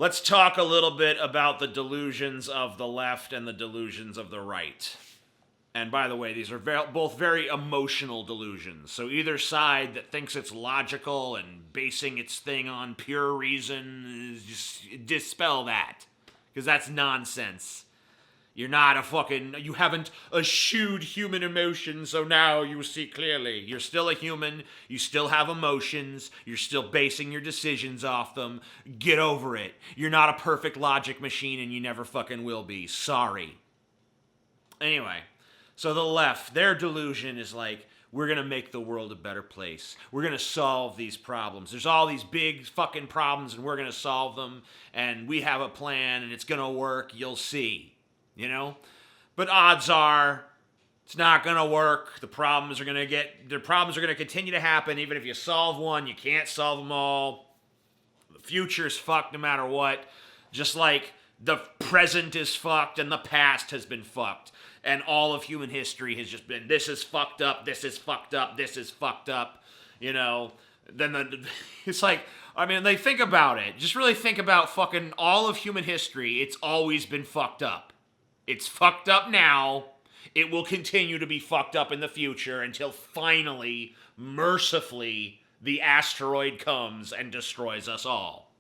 let's talk a little bit about the delusions of the left and the delusions of the right. And by the way, these are both very emotional delusions. So either side that thinks it's logical and basing its thing on pure reason, just dispel that. Because that's nonsense. You're not you haven't eschewed human emotion, so now you see clearly. You're still a human, you still have emotions, you're still basing your decisions off them. Get over it. You're not a perfect logic machine and you never fucking will be. Sorry. Anyway, so the left, their delusion is like, we're gonna make the world a better place. We're gonna solve these problems. There's all these big fucking problems and we're gonna solve them, and we have a plan and it's gonna work, you'll see. You know? But odds are it's not gonna work. The problems are gonna continue to happen. Even if you solve one, you can't solve them all. The future's fucked no matter what. Just like the present is fucked and the past has been fucked. And all of human history has just been, this is fucked up, this is fucked up, this is fucked up. You know? It's like, I mean, they think about it. Just really think about fucking all of human history. It's always been fucked up. It's fucked up now. It will continue to be fucked up in the future until finally, mercifully, the asteroid comes and destroys us all.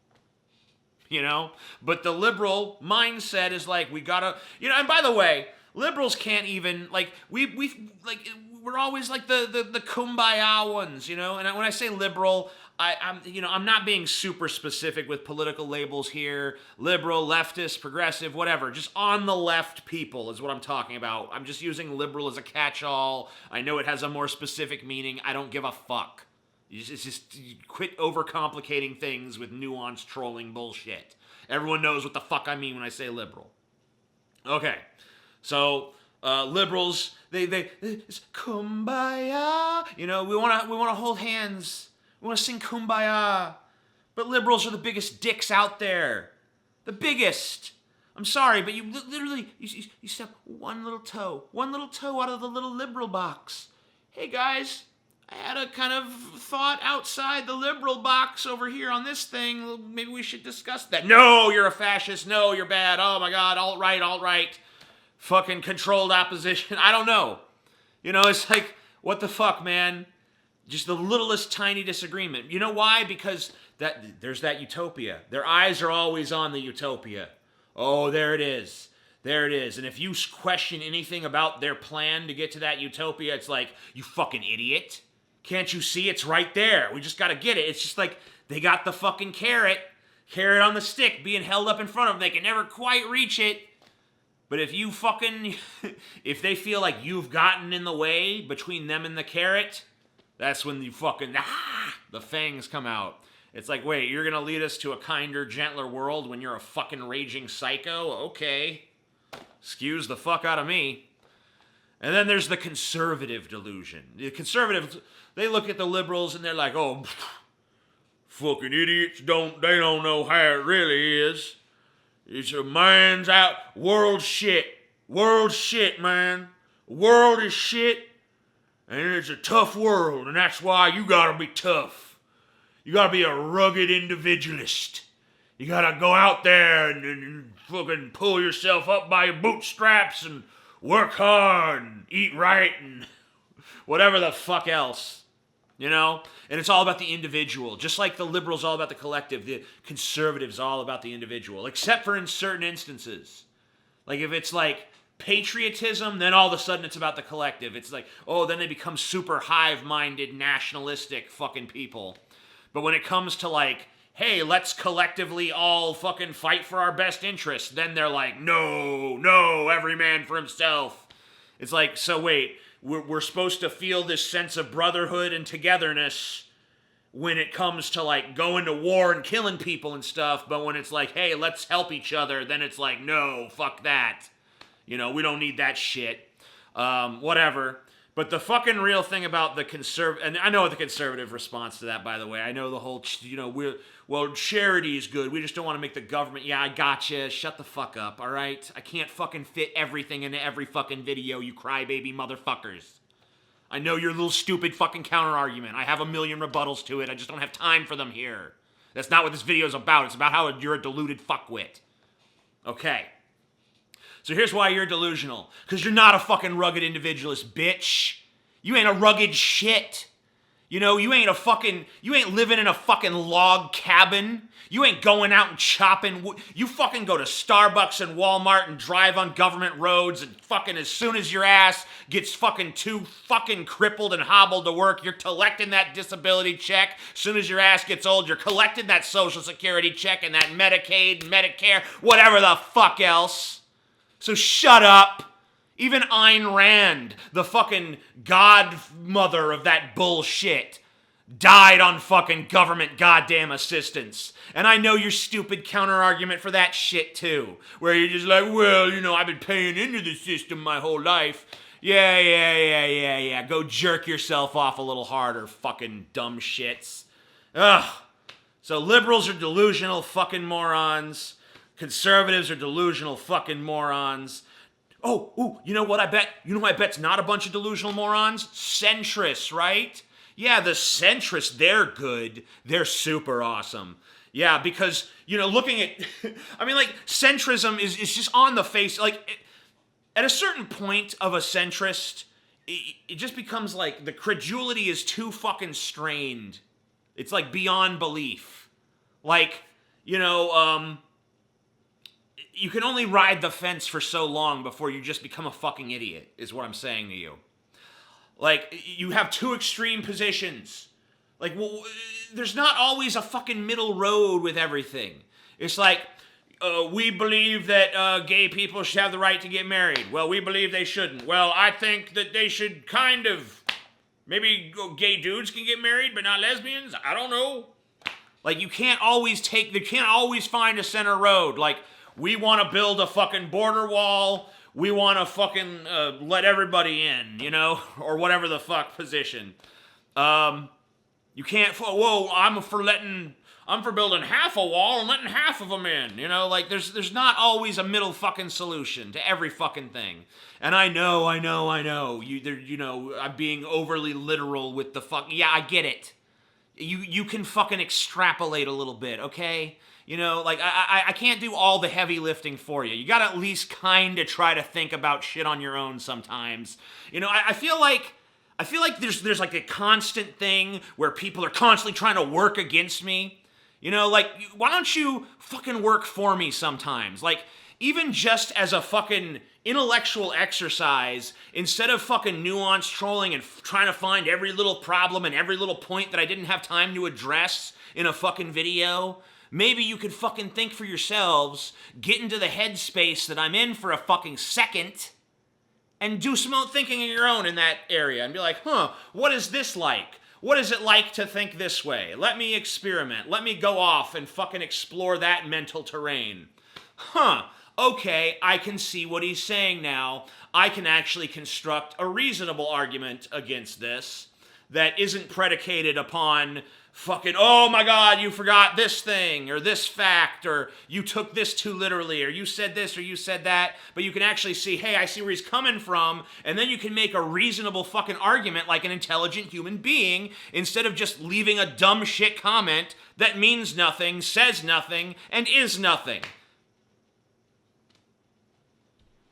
You know? But the liberal mindset is like, we gotta, you know, and by the way, liberals can't even, like, we're always like the kumbaya ones, you know? And when I say liberal, I'm not being super specific with political labels here. Liberal, leftist, progressive, whatever. Just on the left people is what I'm talking about. I'm just using liberal as a catch-all. I know it has a more specific meaning. I don't give a fuck. You quit overcomplicating things with nuanced trolling bullshit. Everyone knows what the fuck I mean when I say liberal. Okay, so liberals, it's kumbaya. You know, we wanna hold hands. We want to sing Kumbaya. But liberals are the biggest dicks out there. The biggest. I'm sorry, but you literally, you step one little toe out of the little liberal box. Hey guys, I had a kind of thought outside the liberal box over here on this thing. Maybe we should discuss that. No, you're a fascist. No, you're bad. Oh my God, alt-right. Fucking controlled opposition. I don't know. You know, it's like, what the fuck, man? Just the littlest tiny disagreement. You know why? Because there's that utopia. Their eyes are always on the utopia. Oh, there it is. There it is. And if you question anything about their plan to get to that utopia, it's like, you fucking idiot. Can't you see it's right there? We just gotta get it. It's just like, they got the fucking carrot on the stick being held up in front of them. They can never quite reach it. But if if they feel like you've gotten in the way between them and the carrot, that's when you fucking, the fangs come out. It's like, wait, you're gonna lead us to a kinder, gentler world when you're a fucking raging psycho? Okay. Excuse the fuck out of me. And then there's the conservative delusion. The conservatives, they look at the liberals and they're like, oh, fucking idiots, they don't know how it really is. It's a man's out, world shit, man. World is shit. And it's a tough world, and that's why you gotta be tough. You gotta be a rugged individualist. You gotta go out there and fucking pull yourself up by your bootstraps and work hard and eat right and whatever the fuck else. You know? And it's all about the individual. Just like the liberals all about the collective, the conservatives all about the individual. Except for in certain instances. Like if it's like patriotism, then all of a sudden it's about the collective. It's like, oh, then they become super hive-minded, nationalistic fucking people. But when it comes to like, hey, let's collectively all fucking fight for our best interests, then they're like, no, every man for himself. It's like, so wait, we're supposed to feel this sense of brotherhood and togetherness when it comes to like going to war and killing people and stuff, but when it's like, hey, let's help each other, then it's like, no, fuck that. You know, we don't need that shit. Whatever. But the fucking real thing about the conservative, and I know the conservative response to that, by the way. I know the whole, charity is good. We just don't want to make the government. Yeah, I gotcha. Shut the fuck up, all right? I can't fucking fit everything into every fucking video, you crybaby motherfuckers. I know your little stupid fucking counter argument. I have a million rebuttals to it. I just don't have time for them here. That's not what this video is about. It's about how you're a deluded fuckwit. Okay. So here's why you're delusional. Because you're not a fucking rugged individualist, bitch. You ain't a rugged shit. You know, you ain't living in a fucking log cabin. You ain't going out and chopping wood. You fucking go to Starbucks and Walmart and drive on government roads, and fucking as soon as your ass gets fucking too fucking crippled and hobbled to work, you're collecting that disability check. As soon as your ass gets old, you're collecting that Social Security check and that Medicaid, Medicare, whatever the fuck else. So shut up. Even Ayn Rand, the fucking godmother of that bullshit, died on fucking government goddamn assistance. And I know your stupid counter-argument for that shit too, where you're just like, well, you know, I've been paying into the system my whole life. Yeah. Go jerk yourself off a little harder, fucking dumb shits. Ugh. So liberals are delusional fucking morons. Conservatives are delusional fucking morons. You know what I bet? You know who I bet's not a bunch of delusional morons? Centrists, right? Yeah, the centrists, they're good. They're super awesome. Yeah, because, you know, looking at, I mean, like, centrism is just on the face, like, at a certain point of a centrist, it just becomes like, the credulity is too fucking strained. It's like beyond belief. Like, you know, you can only ride the fence for so long before you just become a fucking idiot, is what I'm saying to you. Like, you have two extreme positions. Like, well, there's not always a fucking middle road with everything. It's like, we believe that gay people should have the right to get married. Well, we believe they shouldn't. Well, I think that they should kind of, maybe gay dudes can get married, but not lesbians. I don't know. Like, you can't always find a center road. Like, we want to build a fucking border wall. We want to fucking let everybody in, you know? Or whatever the fuck position. You can't, I'm for building half a wall and letting half of them in, you know? Like, there's not always a middle fucking solution to every fucking thing. And I know. You know, I'm being overly literal with the fuck. Yeah, I get it. You can fucking extrapolate a little bit, okay? You know, like, I can't do all the heavy lifting for you. You gotta at least kind of try to think about shit on your own sometimes. You know, I feel like there's like a constant thing where people are constantly trying to work against me. You know, like, why don't you fucking work for me sometimes? Like, even just as a fucking intellectual exercise, instead of fucking nuanced trolling and trying to find every little problem and every little point that I didn't have time to address in a fucking video, maybe you could fucking think for yourselves, get into the headspace that I'm in for a fucking second, and do some thinking of your own in that area, and be like, what is this like? What is it like to think this way? Let me experiment. Let me go off and fucking explore that mental terrain. Okay, I can see what he's saying now. I can actually construct a reasonable argument against this that isn't predicated upon fucking, oh my god, you forgot this thing, or this fact, or you took this too literally, or you said this, or you said that, but you can actually see, hey, I see where he's coming from, and then you can make a reasonable fucking argument like an intelligent human being, instead of just leaving a dumb shit comment that means nothing, says nothing, and is nothing.